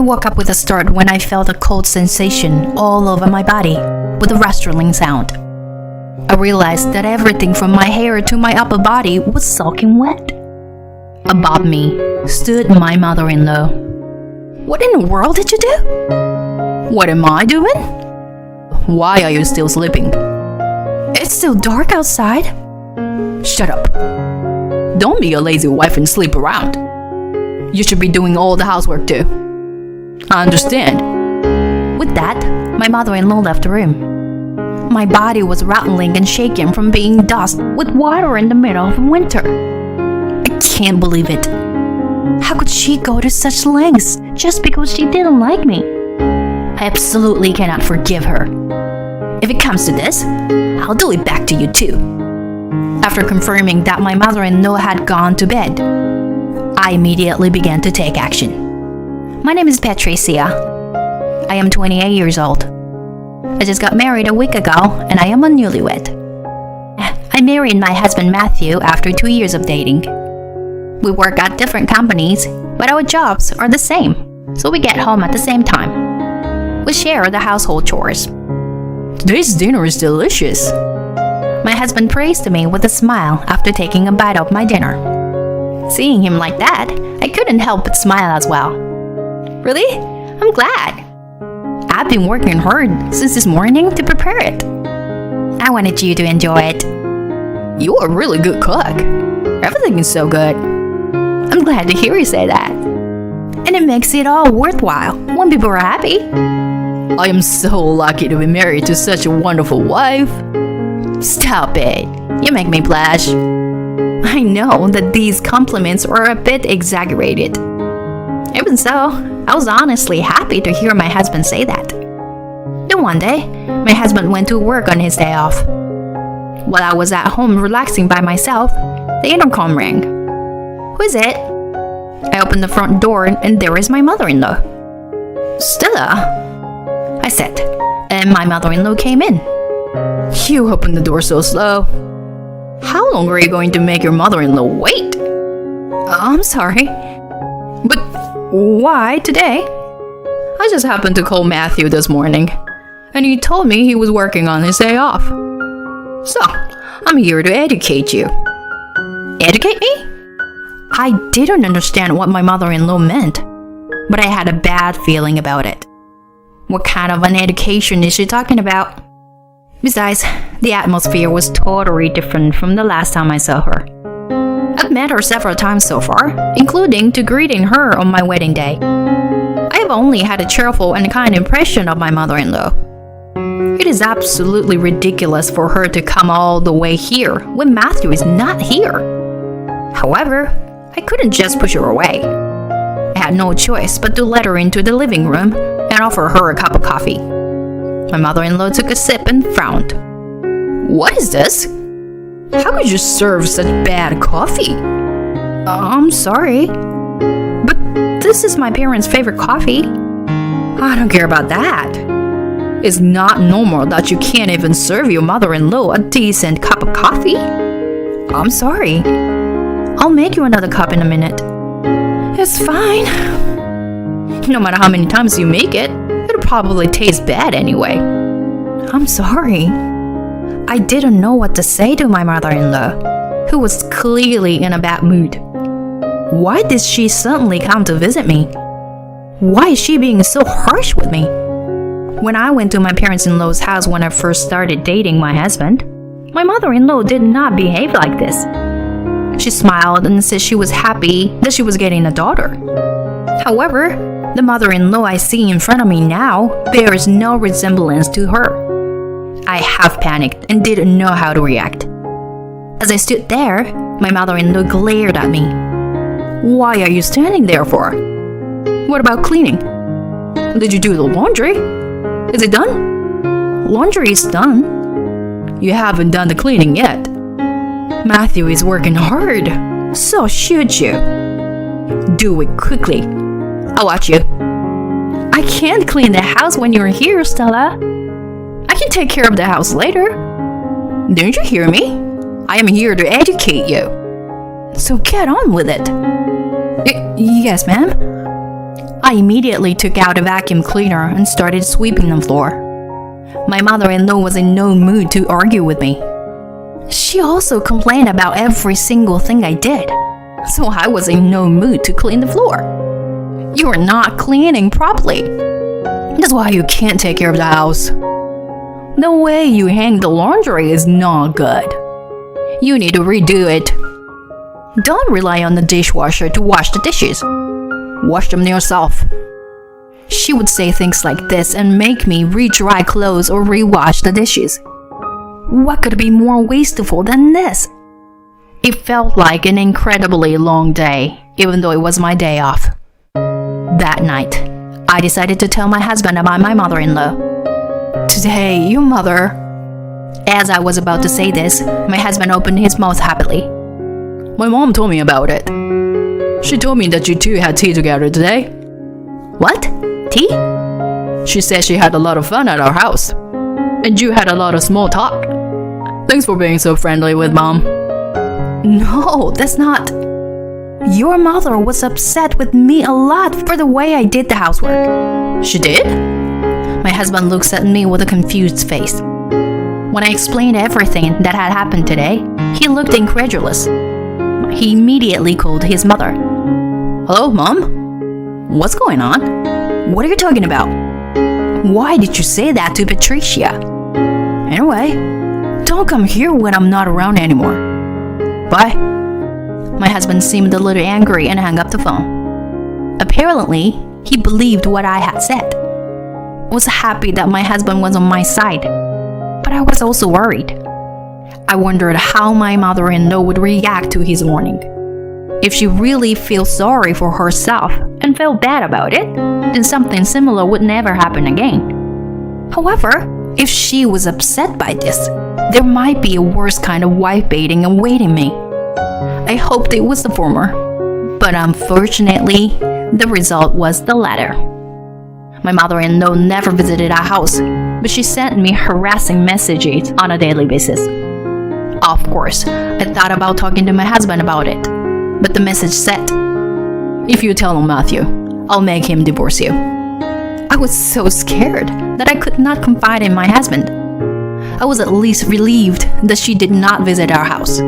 woke up with a start when I felt a cold sensation all over my body with a rustling sound. I realized that everything from my hair to my upper body was soaking wet. Above me stood my mother-in-law. "What in the world did you do?" "What am I doing? Why are you still sleeping?" "It's still dark outside." "Shut up. Don't be a lazy wife and sleep around. You should be doing all the housework too." "I understand." With that, my mother-in-law left the room. My body was rattling and shaking from being dust with water in the middle of winter. I can't believe it. How could she go to such lengths just because she didn't like me? I absolutely cannot forgive her. If it comes to this, I'll do it back to you too. After confirming that my mother-in-law had gone to bed, I immediately began to take action. My name is Patricia. I am 28 years old. I just got married a week ago and I am a newlywed. I married my husband Matthew after 2 years of dating. We work at different companies, but our jobs are the same, so we get home at the same time. We share the household chores. "Today's dinner is delicious." My husband praised me with a smile after taking a bite of my dinner. Seeing him like that, I couldn't help but smile as well. "Really? I'm glad. I've been working hard since this morning to prepare it. I wanted you to enjoy it." "You are a really good cook. Everything is so good." "I'm glad to hear you say that. And it makes it all worthwhile when people are happy." "I am so lucky to be married to such a wonderful wife." "Stop it. You make me blush." I know that these compliments are a bit exaggerated. Even so, I was honestly happy to hear my husband say that. Then one day, my husband went to work on his day off. While I was at home relaxing by myself, the intercom rang. "Who is it?" I opened the front door and there is my mother-in-law. "Stella," I said, and my mother-in-law came in. "You opened the door so slow. How long are you going to make your mother-in-law wait?" "I'm sorry. But why today?" "I just happened to call Matthew this morning, and he told me he was working on his day off. So, I'm here to educate you." "Educate me?" I didn't understand what my mother-in-law meant, but I had a bad feeling about it. What kind of an education is she talking about? Besides, the atmosphere was totally different from the last time I saw her. I've met her several times so far, including to greeting her on my wedding day. I have only had a cheerful and kind impression of my mother-in-law. It is absolutely ridiculous for her to come all the way here when Matthew is not here. However, I couldn't just push her away. I had no choice but to let her into the living room and offer her a cup of coffee. My mother-in-law took a sip and frowned. "What is this? How could you serve such bad coffee?" "I'm sorry, but this is my parents' favorite coffee." "I don't care about that. It's not normal that you can't even serve your mother-in-law a decent cup of coffee." "I'm sorry. I'll make you another cup in a minute." "It's fine. No matter how many times you make it, it'll probably taste bad anyway." "I'm sorry." I didn't know what to say to my mother-in-law, who was clearly in a bad mood. Why did she suddenly come to visit me? Why is she being so harsh with me? When I went to my parents-in-law's house when I first started dating my husband, my mother-in-law did not behave like this. She smiled and said she was happy that she was getting a daughter. However, the mother-in-law I see in front of me now bears no resemblance to her. I half panicked and didn't know how to react. As I stood there, my mother-in-law glared at me. "Why are you standing there for? What about cleaning? Did you do the laundry? Is it done?" "Laundry is done." "You haven't done the cleaning yet. Matthew is working hard, so should you? Do it quickly. I'll watch you." "I can't clean the house when you're here, Stella. I can take care of the house later." "Didn't you hear me? I am here to educate you. So get on with it." Yes, ma'am." I immediately took out a vacuum cleaner and started sweeping the floor. My mother-in-law was in no mood to argue with me. She also complained about every single thing I did, so I was in no mood to clean the floor. You are not cleaning properly. That's why you can't take care of the house. The way you hang the laundry is not good. You need to redo it. Don't rely on the dishwasher to wash the dishes. Wash them yourself. She would say things like this and make me re-dry clothes or re-wash the dishes. What could be more wasteful than this? It felt like an incredibly long day, even though it was my day off. That night, I decided to tell my husband about my mother-in-law. Today, your mother... As I was about to say this, my husband opened his mouth happily. My mom told me about it. She told me that you two had tea together today. What? Tea? She said she had a lot of fun at our house. And you had a lot of small talk. Thanks for being so friendly with Mom. No, that's not... Your mother was upset with me a lot for the way I did the housework. She did? My husband looks at me with a confused face. When I explained everything that had happened today, he looked incredulous. He immediately called his mother. Hello, Mom? What's going on? What are you talking about? Why did you say that to Patricia? Anyway, don't come here when I'm not around anymore. Bye. My husband seemed a little angry and hung up the phone. Apparently, he believed what I had said. I was happy that my husband was on my side, but I was also worried. I wondered how my mother-in-law would react to his warning. If she really feels sorry for herself and felt bad about it, then something similar would never happen again. However, if she was upset by this, there might be a worse kind of wife baiting awaiting me. I hoped it was the former, but unfortunately, the result was the latter. My mother-in-law never visited our house, but she sent me harassing messages on a daily basis. Of course, I thought about talking to my husband about it, but the message said, "If you tell on Matthew, I'll make him divorce you." I was so scared that I could not confide in my husband. I was at least relieved that she did not visit our house.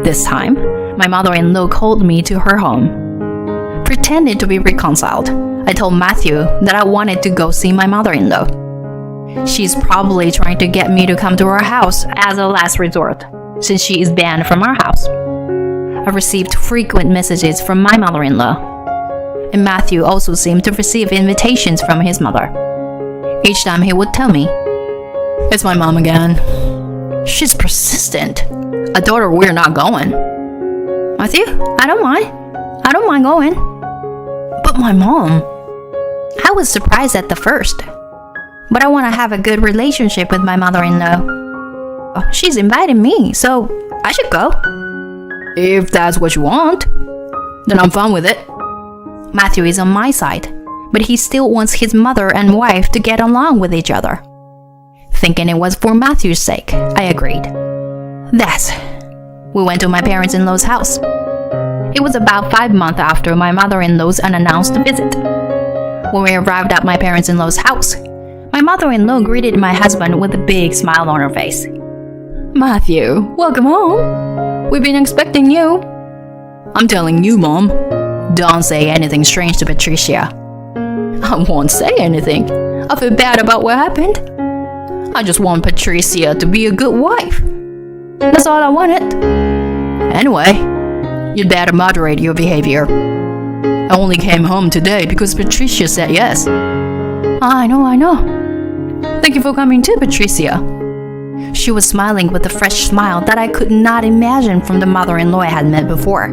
This time, my mother-in-law called me to her home. Pretending to be reconciled, I told Matthew that I wanted to go see my mother-in-law. She's probably trying to get me to come to her house as a last resort, since she is banned from our house. I received frequent messages from my mother-in-law, and Matthew also seemed to receive invitations from his mother. Each time he would tell me, "It's my mom again. She's persistent. I told her we're not going." Matthew, I don't mind going. But my mom... I was surprised at the first, but I want to have a good relationship with my mother-in-law. She's invited me, so I should go. If that's what you want, then I'm fine with it. Matthew is on my side, but he still wants his mother and wife to get along with each other. Thinking it was for Matthew's sake, I agreed. Thus, we went to my parents-in-law's house. It was about 5 months after my mother-in-law's unannounced visit. When we arrived at my parents-in-law's house, my mother-in-law greeted my husband with a big smile on her face. "Matthew, welcome home. We've been expecting you." "I'm telling you, Mom, don't say anything strange to Patricia." "I won't say anything. I feel bad about what happened. I just want Patricia to be a good wife. That's all I wanted. Anyway, you'd better moderate your behavior. I only came home today because Patricia said yes." I know. Thank you for coming too, Patricia." She was smiling with a fresh smile that I could not imagine from the mother-in-law I had met before.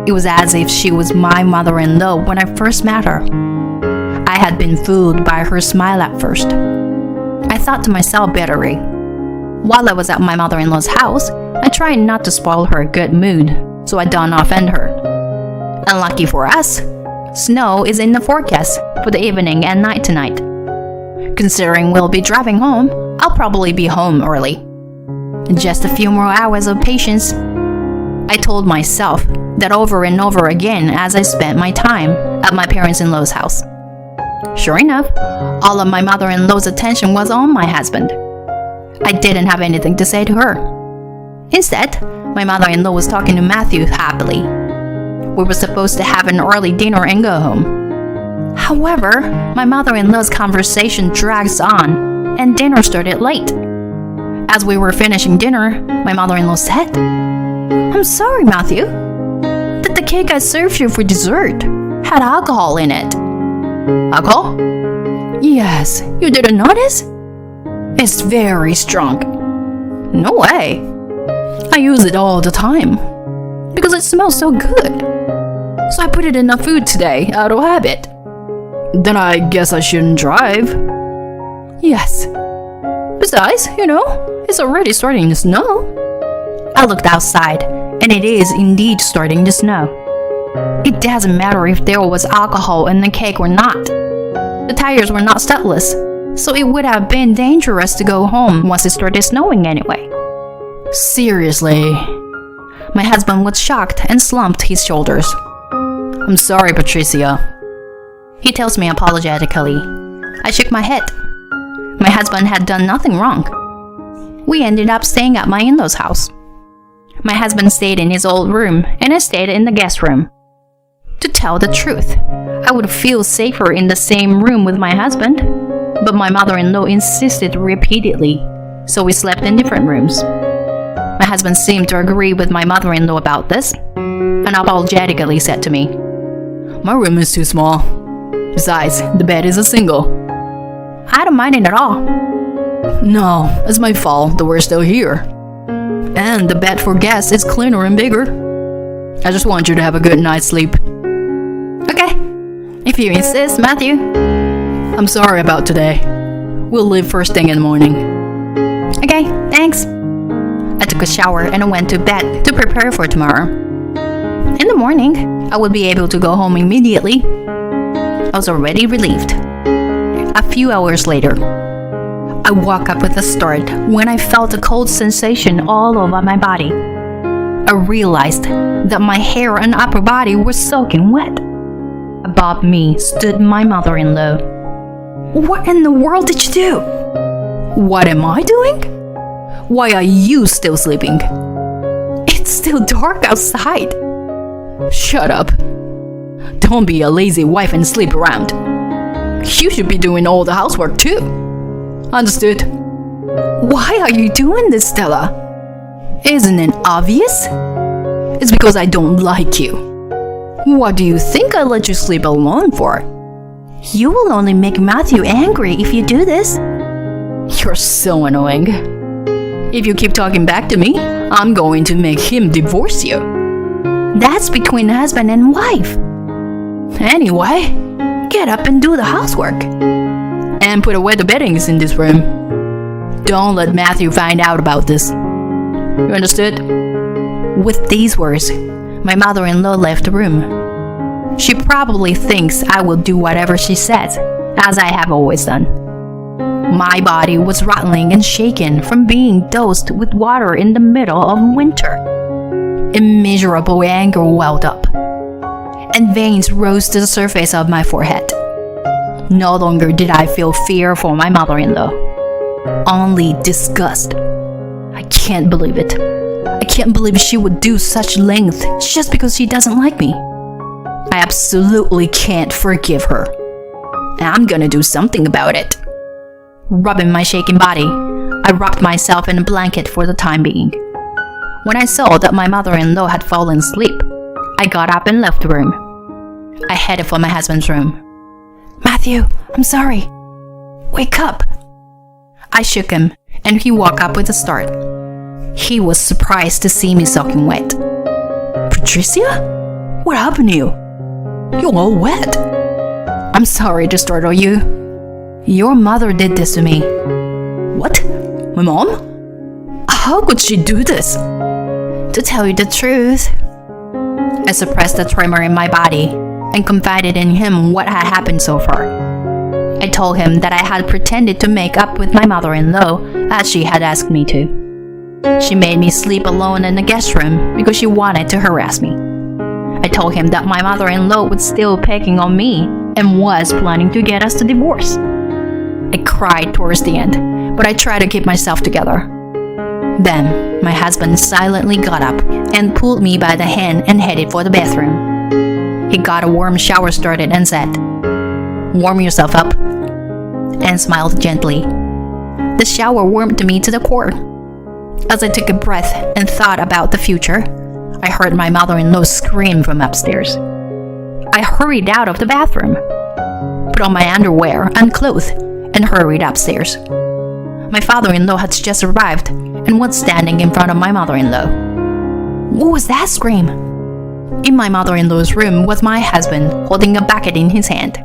It was as if she was my mother-in-law when I first met her. I had been fooled by her smile at first. I thought to myself bitterly. While I was at my mother-in-law's house, I tried not to spoil her good mood, so I don't offend her. Unlucky for us, snow is in the forecast for the evening and night tonight. Considering we'll be driving home, I'll probably be home early. Just a few more hours of patience. I told myself that over and over again as I spent my time at my parents-in-law's house. Sure enough, all of my mother-in-law's attention was on my husband. I didn't have anything to say to her. Instead, my mother-in-law was talking to Matthew happily. We were supposed to have an early dinner and go home. However, my mother-in-law's conversation drags on, and dinner started late. As we were finishing dinner, my mother-in-law said, "I'm sorry, Matthew, that the cake I served you for dessert had alcohol in it." "Alcohol?" "Yes, you didn't notice? It's very strong." "No way. I use it all the time because it smells so good. So I put it in the food today out of habit." "Then I guess I shouldn't drive." "Yes. Besides, it's already starting to snow." I looked outside, and it is indeed starting to snow. It doesn't matter if there was alcohol in the cake or not. The tires were not studdless, so it would have been dangerous to go home once it started snowing anyway. "Seriously?" My husband was shocked and slumped his shoulders. "I'm sorry, Patricia," he tells me apologetically. I shook my head. My husband had done nothing wrong. We ended up staying at my in-laws' house. My husband stayed in his old room, and I stayed in the guest room. To tell the truth, I would feel safer in the same room with my husband, but my mother-in-law insisted repeatedly, so we slept in different rooms. My husband seemed to agree with my mother-in-law about this, and apologetically said to me, "My room is too small. Besides, the bed is a single." I don't mind it at all. "No, it's my fault that we're still here. And the bed for guests is cleaner and bigger. I just want you to have a good night's sleep." "Okay, if you insist, Matthew." "I'm sorry about today. We'll leave first thing in the morning." "Okay, thanks." I took a shower and I went to bed to prepare for tomorrow. In the morning, I would be able to go home immediately. I was already relieved. A few hours later, I woke up with a start when I felt a cold sensation all over my body. I realized that my hair and upper body were soaking wet. Above me stood my mother-in-law. "What in the world did you do?" "What am I doing? Why are you still sleeping?" "It's still dark outside." "Shut up. Don't be a lazy wife and sleep around. You should be doing all the housework too." "Understood." "Why are you doing this, Stella?" "Isn't it obvious? It's because I don't like you." "What do you think I let you sleep alone for?" "You will only make Matthew angry if you do this." "You're so annoying. If you keep talking back to me, I'm going to make him divorce you." "That's between husband and wife." "Anyway, get up and do the housework. And put away the beddings in this room. Don't let Matthew find out about this. You understood?" With these words, my mother-in-law left the room. She probably thinks I will do whatever she says, as I have always done. My body was rattling and shaken from being dosed with water in the middle of winter. Immeasurable anger welled up, and veins rose to the surface of my forehead. No longer did I feel fear for my mother-in-law, only disgust. I can't believe it. I can't believe she would do such length just because she doesn't like me. I absolutely can't forgive her. I'm gonna do something about it. Rubbing my shaking body, I wrapped myself in a blanket for the time being. When I saw that my mother-in-law had fallen asleep, I got up and left the room. I headed for my husband's room. "Matthew, I'm sorry. Wake up." I shook him, and he woke up with a start. He was surprised to see me soaking wet. "Patricia? What happened to you? You're all wet." "I'm sorry to startle you. Your mother did this to me." "What? My mom? How could she do this?" "To tell you the truth," I suppressed the tremor in my body and confided in him what had happened so far. I told him that I had pretended to make up with my mother-in-law as she had asked me to. She made me sleep alone in the guest room because she wanted to harass me. I told him that my mother-in-law was still picking on me and was planning to get us to divorce. I cried towards the end, but I tried to keep myself together. Then, my husband silently got up and pulled me by the hand and headed for the bathroom. He got a warm shower started and said, "Warm yourself up," and smiled gently. The shower warmed me to the core. As I took a breath and thought about the future, I heard my mother-in-law scream from upstairs. I hurried out of the bathroom, put on my underwear and clothes, and hurried upstairs. My father-in-law had just arrived and was standing in front of my mother-in-law. What was that scream? In my mother-in-law's room was my husband holding a bucket in his hand.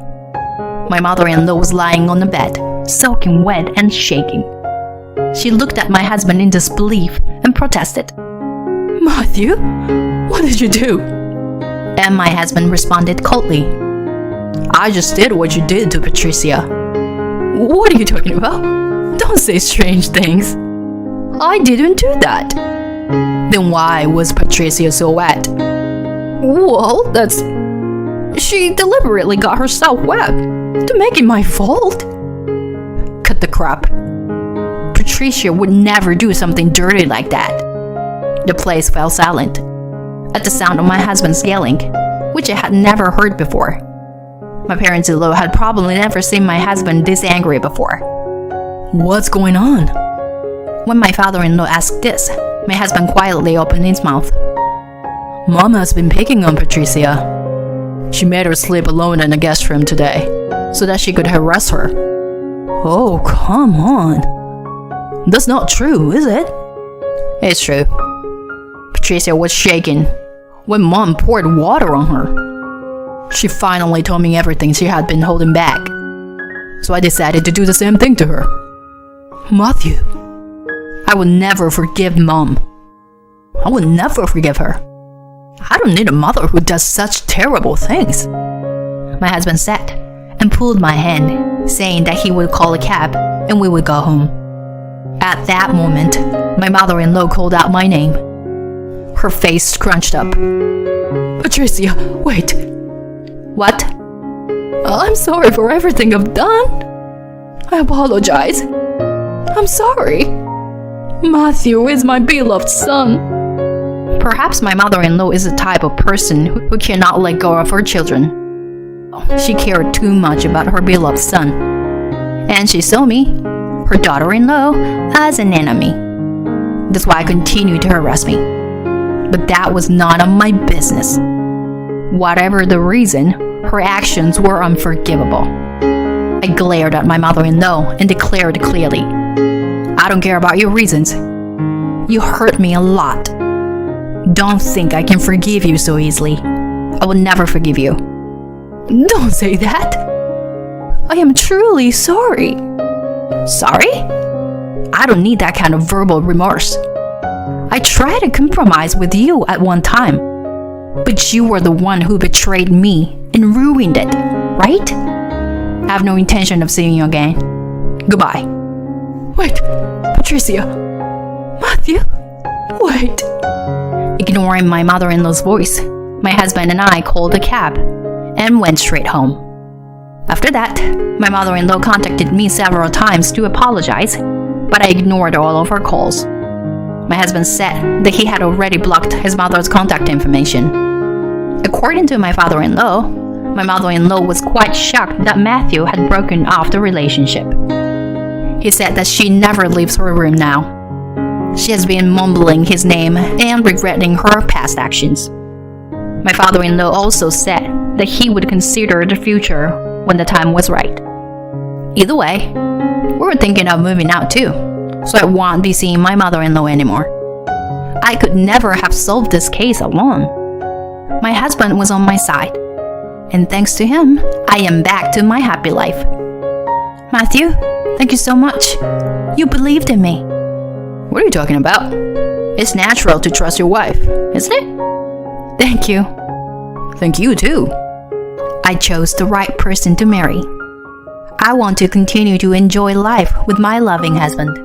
My mother-in-law was lying on the bed, soaking wet and shaking. She looked at my husband in disbelief and protested. "Matthew, what did you do?" And my husband responded coldly. "I just did what you did to Patricia." "What are you talking about? Don't say strange things." "I didn't do that." "Then why was Patricia so wet?" "Well, she deliberately got herself wet to make it my fault." "Cut the crap. Patricia would never do something dirty like that." The place fell silent at the sound of my husband's yelling, which I had never heard before. My parents-in-law had probably never seen my husband this angry before. "What's going on?" When my father-in-law asked this, my husband quietly opened his mouth. "Mom has been picking on Patricia. She made her sleep alone in the guest room today, so that she could harass her." "Oh, come on. That's not true, is it?" "It's true. Patricia was shaking when Mom poured water on her. She finally told me everything she had been holding back, so I decided to do the same thing to her." "Matthew, I will never forgive Mom. I will never forgive her. I don't need a mother who does such terrible things," my husband said, and pulled my hand, saying that he would call a cab and we would go home. At that moment, my mother-in-law called out my name. Her face scrunched up. "Patricia, wait." "What?" "I'm sorry for everything I've done. I apologize. I'm sorry. Matthew is my beloved son." Perhaps my mother-in-law is the type of person who cannot let go of her children. She cared too much about her beloved son, and she saw me, her daughter-in-law, as an enemy. That's why I continued to harass me. But that was none of my business. Whatever the reason, her actions were unforgivable. I glared at my mother-in-law and declared clearly, "I don't care about your reasons. You hurt me a lot. Don't think I can forgive you so easily. I will never forgive you." "Don't say that. I am truly sorry." "Sorry? I don't need that kind of verbal remorse. I tried to compromise with you at one time, but you were the one who betrayed me and ruined it, right? I have no intention of seeing you again. Goodbye." "Wait, Patricia. Matthew, wait." Ignoring my mother-in-law's voice, my husband and I called a cab and went straight home. After that, my mother-in-law contacted me several times to apologize, but I ignored all of her calls. My husband said that he had already blocked his mother's contact information. According to my father-in-law, my mother-in-law was quite shocked that Matthew had broken off the relationship. He said that she never leaves her room now. She has been mumbling his name and regretting her past actions. My father-in-law also said that he would consider the future when the time was right. Either way, we were thinking of moving out too, so I won't be seeing my mother-in-law anymore. I could never have solved this case alone. My husband was on my side, and thanks to him, I am back to my happy life. Matthew, thank you so much. You believed in me. What are you talking about? It's natural to trust your wife, isn't it? Thank you. Thank you too. I chose the right person to marry. I want to continue to enjoy life with my loving husband.